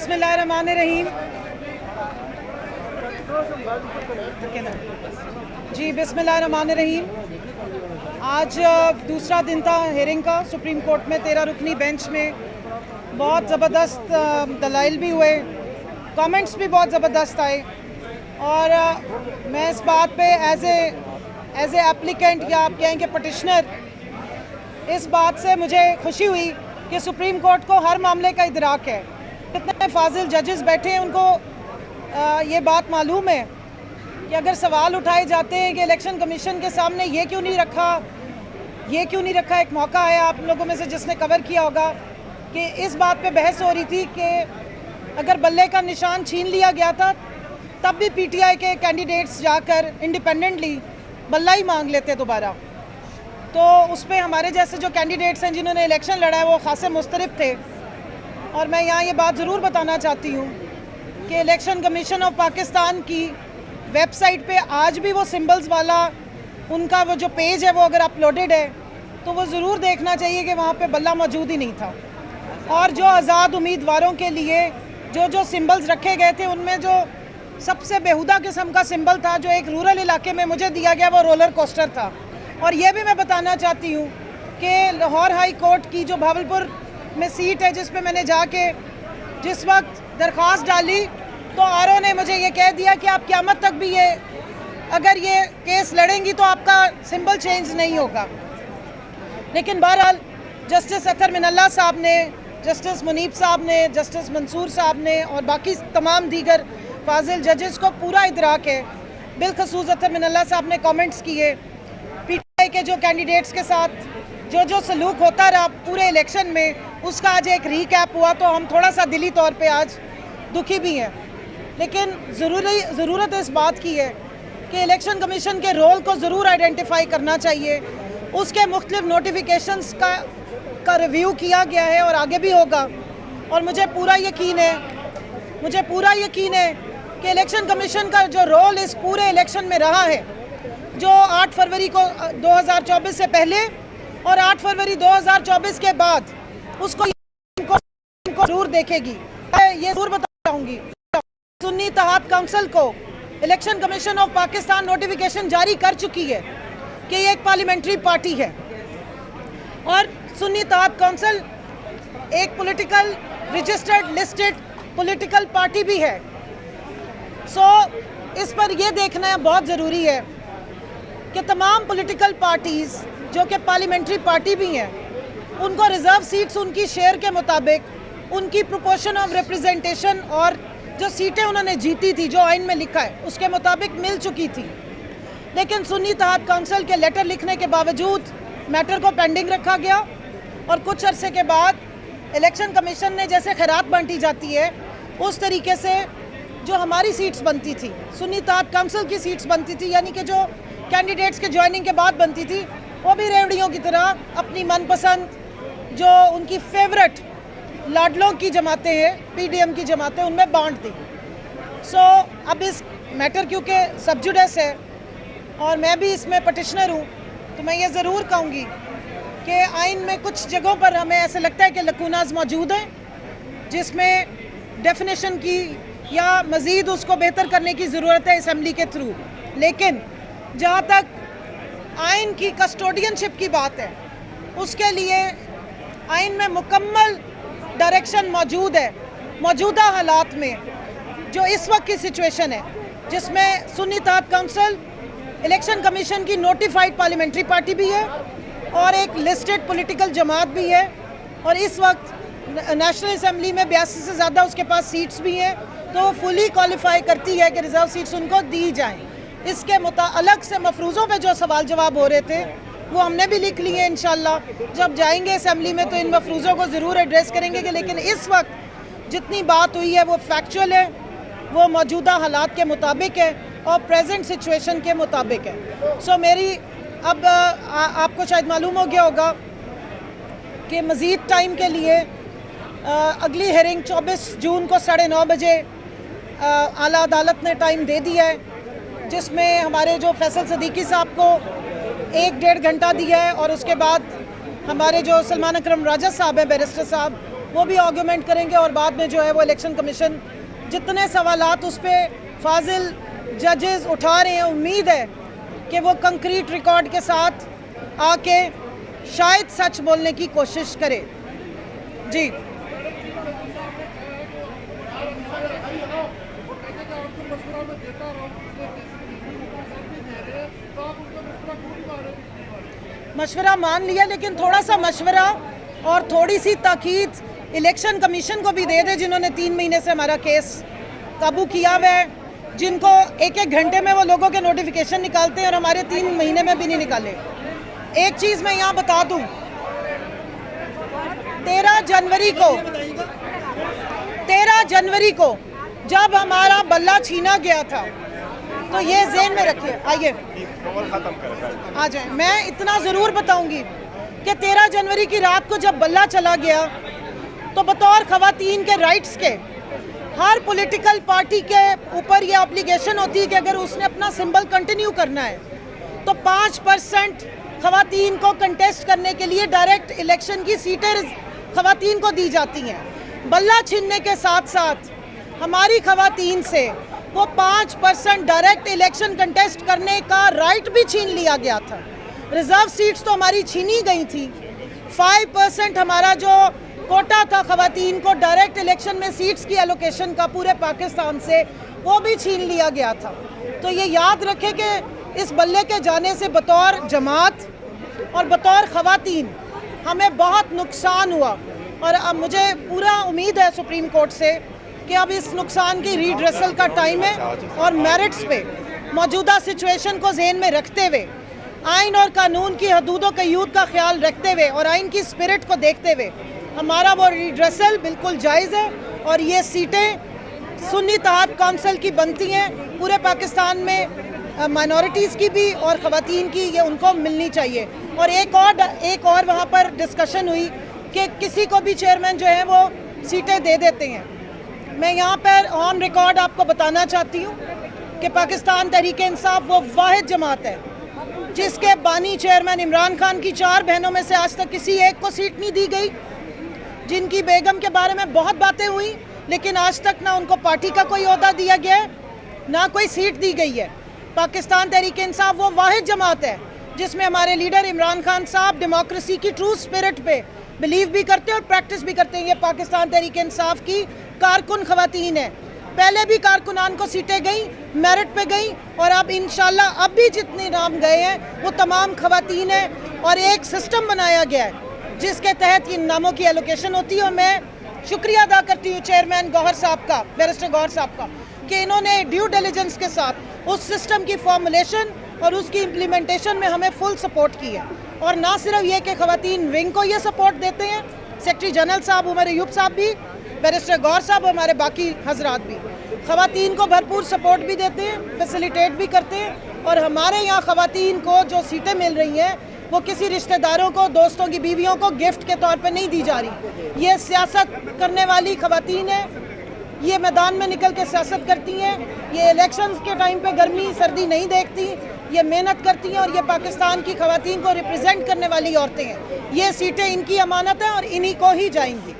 बिस्मिल्लाहिर्रहमानिर्रहीम। जी बिस्मिल्लाहिर्रहमानिर्रहीम। आज दूसरा दिन था हेयरिंग का सुप्रीम कोर्ट में 13 रुकनी बेंच में। बहुत ज़बरदस्त दलाइल भी हुए, कमेंट्स भी बहुत ज़बरदस्त आए और मैं इस बात पे एज ए एप्लीकेंट या आप कहें कि पटिशनर, इस बात से मुझे खुशी हुई कि सुप्रीम कोर्ट को हर मामले का इदराक है। कितने फाजिल जजेस बैठे हैं, उनको ये बात मालूम है कि अगर सवाल उठाए जाते हैं कि इलेक्शन कमीशन के सामने ये क्यों नहीं रखा। एक मौका है आप लोगों में से जिसने कवर किया होगा कि इस बात पे बहस हो रही थी कि अगर बल्ले का निशान छीन लिया गया था तब भी पीटीआई के कैंडिडेट्स जाकर इंडिपेंडेंटली बल्ला ही मांग लेते दोबारा। तो उस पर हमारे जैसे जो कैंडिडेट्स हैं जिन्होंने इलेक्शन लड़ा है वो खासे मुस्तरब थे। और मैं यहाँ ये बात ज़रूर बताना चाहती हूँ कि इलेक्शन कमीशन ऑफ पाकिस्तान की वेबसाइट पे आज भी वो सिंबल्स वाला उनका वो जो पेज है वो अगर अपलोडेड है तो वो ज़रूर देखना चाहिए कि वहाँ पे बल्ला मौजूद ही नहीं था। और जो आज़ाद उम्मीदवारों के लिए जो सिंबल्स रखे गए थे उनमें जो सबसे बेहुदा किस्म का सिंबल था जो एक रूरल इलाके में मुझे दिया गया वो रोलर कोस्टर था। और ये भी मैं बताना चाहती हूँ कि लाहौर हाई कोर्ट की जो भावलपुर में सीट है जिस पे मैंने जाके जिस वक्त दरख्वास्त डाली तो आरओ ने मुझे ये कह दिया कि आप क़यामत तक भी अगर ये केस लड़ेंगी तो आपका सिंबल चेंज नहीं होगा। लेकिन बहरहाल जस्टिस अतर मिनल्ला साहब ने, जस्टिस मुनीब साहब ने, जस्टिस मंसूर साहब ने और बाकी तमाम दीगर फाजिल जजेस को पूरा इदराक है। बिलखसूस अतर मिनल्ला साहब ने कमेंट्स किए, पीटीआई के जो कैंडिडेट्स के साथ जो सलूक होता रहा पूरे इलेक्शन में उसका आज एक रीकैप हुआ तो हम थोड़ा सा दिली तौर पे आज दुखी भी हैं। लेकिन ज़रूरत इस बात की है कि इलेक्शन कमीशन के रोल को ज़रूर आइडेंटिफाई करना चाहिए। उसके मुख्तलिफ नोटिफिकेशंस का रिव्यू किया गया है और आगे भी होगा। और मुझे पूरा यकीन है कि इलेक्शन कमीशन का जो रोल इस पूरे इलेक्शन में रहा है, जो 8 फरवरी को 2024 से पहले और 8 फरवरी 2024 के बाद, उसको जरूर देखेगी। ये जरूर बताऊंगी, सुन्नी इत्तेहाद काउंसिल को election commission of Pakistan notification जारी कर चुकी है कि ये एक पार्लियामेंट्री पार्टी है और सुन्नी इत्तेहाद काउंसिल एक political registered listed political party भी है। इस पर यह देखना बहुत ज़रूरी है कि तमाम पॉलिटिकल पार्टीज़ जो कि पार्लियामेंट्री पार्टी भी हैं उनको रिज़र्व सीट्स उनकी शेयर के मुताबिक उनकी प्रोपोर्शन ऑफ रिप्रेजेंटेशन और जो सीटें उन्होंने जीती थी जो आइन में लिखा है उसके मुताबिक मिल चुकी थी। लेकिन सुन्नी इत्तेहाद काउंसिल के लेटर लिखने के बावजूद मैटर को पेंडिंग रखा गया और कुछ अरसे के बाद इलेक्शन कमीशन ने जैसे खैरात बांटी जाती है उस तरीके से जो हमारी सीट्स बनती थी, सुन्नी इत्तेहाद काउंसिल की सीट्स बनती थी, यानी कि जो कैंडिडेट्स के ज्वाइनिंग के बाद बनती थी, वो भी रेवड़ियों की तरह अपनी मनपसंद जो उनकी फेवरेट लाडलों की जमातें हैं, पीडीएम की जमातें, उनमें बांट दी। अब इस मैटर क्योंकि सब जुडिस है और मैं भी इसमें पटिशनर हूँ तो मैं ये ज़रूर कहूँगी कि आइन में कुछ जगहों पर हमें ऐसा लगता है कि लकूनाज मौजूद हैं जिसमें डेफिनेशन की या मज़ीद उसको बेहतर करने की ज़रूरत है असम्बली के थ्रू। लेकिन जहाँ तक आइन की कस्टोडियनशिप की बात है उसके लिए आइन में मुकम्मल डायरेक्शन मौजूद है। मौजूदा हालात में जो इस वक्त की सिचुएशन है जिसमें सुन्नी इत्तेहाद काउंसिल इलेक्शन कमीशन की नोटिफाइड पार्लियामेंट्री पार्टी भी है और एक लिस्टेड पॉलिटिकल जमात भी है और इस वक्त नेशनल असम्बली में 82 से ज़्यादा उसके पास सीट्स भी हैं, तो फुली क्वालिफाई करती है कि रिज़र्व सीट्स उनको दी जाएँ। इसके अलग से मफरूज़ों पे जो सवाल जवाब हो रहे थे वो हमने भी लिख लिए। इंशाल्लाह जब जाएंगे असेंबली में तो इन मफरूज़ों को ज़रूर एड्रेस करेंगे कि लेकिन इस वक्त जितनी बात हुई है वो फैक्चुअल है, वो मौजूदा हालात के मुताबिक है और प्रेजेंट सिचुएशन के मुताबिक है। मेरी अब आपको शायद मालूम हो गया होगा कि मज़ीद टाइम के लिए अगली हेयरिंग 24 जून को 9:30 बजे आला अदालत ने टाइम दे दिया है, जिसमें हमारे जो फैसल सदीकी साहब को 1-1.5 घंटा दिया है और उसके बाद हमारे जो सलमान अकरम राजा साहब हैं, बैरिस्टर साहब, वो भी आर्गूमेंट करेंगे और बाद में जो है वो इलेक्शन कमीशन जितने सवालात उस पर फाजिल जजेस उठा रहे हैं, उम्मीद है कि वो कंक्रीट रिकॉर्ड के साथ आके शायद सच बोलने की कोशिश करे। जी मशवरा मान लिया, लेकिन थोड़ा सा मशवरा और थोड़ी सी ताकीद इलेक्शन कमीशन को भी दे दे, जिन्होंने 3 महीने से हमारा केस काबू किया हुआ है, जिनको एक घंटे में वो लोगों के नोटिफिकेशन निकालते हैं और हमारे 3 महीने में भी नहीं निकाले। एक चीज़ मैं यहाँ बता दूँ, 13 जनवरी को जब हमारा बल्ला छीना गया था, तो ये ज़हन में रखिए। आइए आ जाए, मैं इतना ज़रूर बताऊंगी कि 13 जनवरी की रात को जब बल्ला चला गया, तो बतौर ख़वातीन के राइट्स के हर पॉलिटिकल पार्टी के ऊपर ये ऑब्लिगेशन होती है कि अगर उसने अपना सिंबल कंटिन्यू करना है तो 5% ख़वातीन को कंटेस्ट करने के लिए डायरेक्ट इलेक्शन की सीटें ख़वातीन को दी जाती हैं। बल्ला छीनने के साथ साथ हमारी ख़वातीन से वो 5% डायरेक्ट इलेक्शन कंटेस्ट करने का राइट भी छीन लिया गया था। रिजर्व सीट्स तो हमारी छीनी गई थी। 5% हमारा जो कोटा था ख़वातीन को डायरेक्ट इलेक्शन में सीट्स की एलोकेशन का पूरे पाकिस्तान से, वो भी छीन लिया गया था। तो ये याद रखें कि इस बल्ले के जाने से बतौर जमात और बतौर ख़वातीन हमें बहुत नुकसान हुआ, और अब मुझे पूरा उम्मीद है सुप्रीम कोर्ट से कि अब इस नुकसान की रीड्रेसल का टाइम है, और मेरिट्स पे मौजूदा सिचुएशन को ज़हन में रखते हुए, आइन और कानून की हदूद व क़यूद का ख्याल रखते हुए और आइन की स्पिरिट को देखते हुए हमारा वो रीड्रेसल बिल्कुल जायज़ है। और ये सीटें सुन्नी तहात काउंसिल की बनती हैं, पूरे पाकिस्तान में माइनॉरिटीज़ की भी और ख़वातीन की, ये उनको मिलनी चाहिए। और एक और वहाँ पर डिस्कशन हुई कि किसी को भी चेयरमैन जो है वो सीटें दे देते हैं। मैं यहाँ पर ऑन रिकॉर्ड आपको बताना चाहती हूँ कि पाकिस्तान तहरीक इंसाफ वो वाहिद जमात है जिसके बानी चेयरमैन इमरान खान की 4 बहनों में से आज तक किसी एक को सीट नहीं दी गई, जिनकी बेगम के बारे में बहुत बातें हुई, लेकिन आज तक ना उनको पार्टी का कोई ओहदा दिया गया है, ना कोई सीट दी गई है। पाकिस्तान तहरीक इंसाफ वो वाहिद जमात है जिसमें हमारे लीडर इमरान खान साहब डेमोक्रेसी की ट्रू स्पिरिट पे बिलीव भी करते हैं और प्रैक्टिस भी करते हैं। ये पाकिस्तान तहरीक इंसाफ की कारकुन ख़वातीन है। पहले भी कारकुनान को सीटें गई, मेरिट पे गई, और अब इंशाल्लाह अब भी जितने नाम गए हैं वो तमाम ख़वातीन हैं। और एक सिस्टम बनाया गया है जिसके तहत इन नामों की एलोकेशन होती है। और मैं शुक्रिया अदा करती हूँ चेयरमैन गौहर साहब का, बैरिस्टर गौहर साहब का, कि इन्होंने ड्यू डिलिजेंस के साथ उस सिस्टम की फॉर्मुलेशन और उसकी इम्प्लीमेंटेशन में हमें फुल सपोर्ट की है। और ना सिर्फ ये कि ख़वातीन विंग को ये सपोर्ट देते हैं, सेक्रेटरी जनरल साहब उमर अयूब साहब भी, बैरिस्टर गौहर साहब, हमारे बाकी हजरात भी ख़वातीन को भरपूर सपोर्ट भी देते हैं, फैसिलिटेट भी करते हैं। और हमारे यहाँ ख़वातीन को जो सीटें मिल रही हैं वो किसी रिश्तेदारों को, दोस्तों की बीवियों को गिफ्ट के तौर पे नहीं दी जा रही। ये सियासत करने वाली ख़वातीन हैं, ये मैदान में निकल के सियासत करती हैं, ये इलेक्शंस के टाइम पे गर्मी सर्दी नहीं देखती, ये मेहनत करती हैं, और ये पाकिस्तान की ख़वातीन को रिप्रेजेंट करने वाली औरतें हैं। ये सीटें इनकी अमानत हैं और इन्हीं को ही जाएंगी।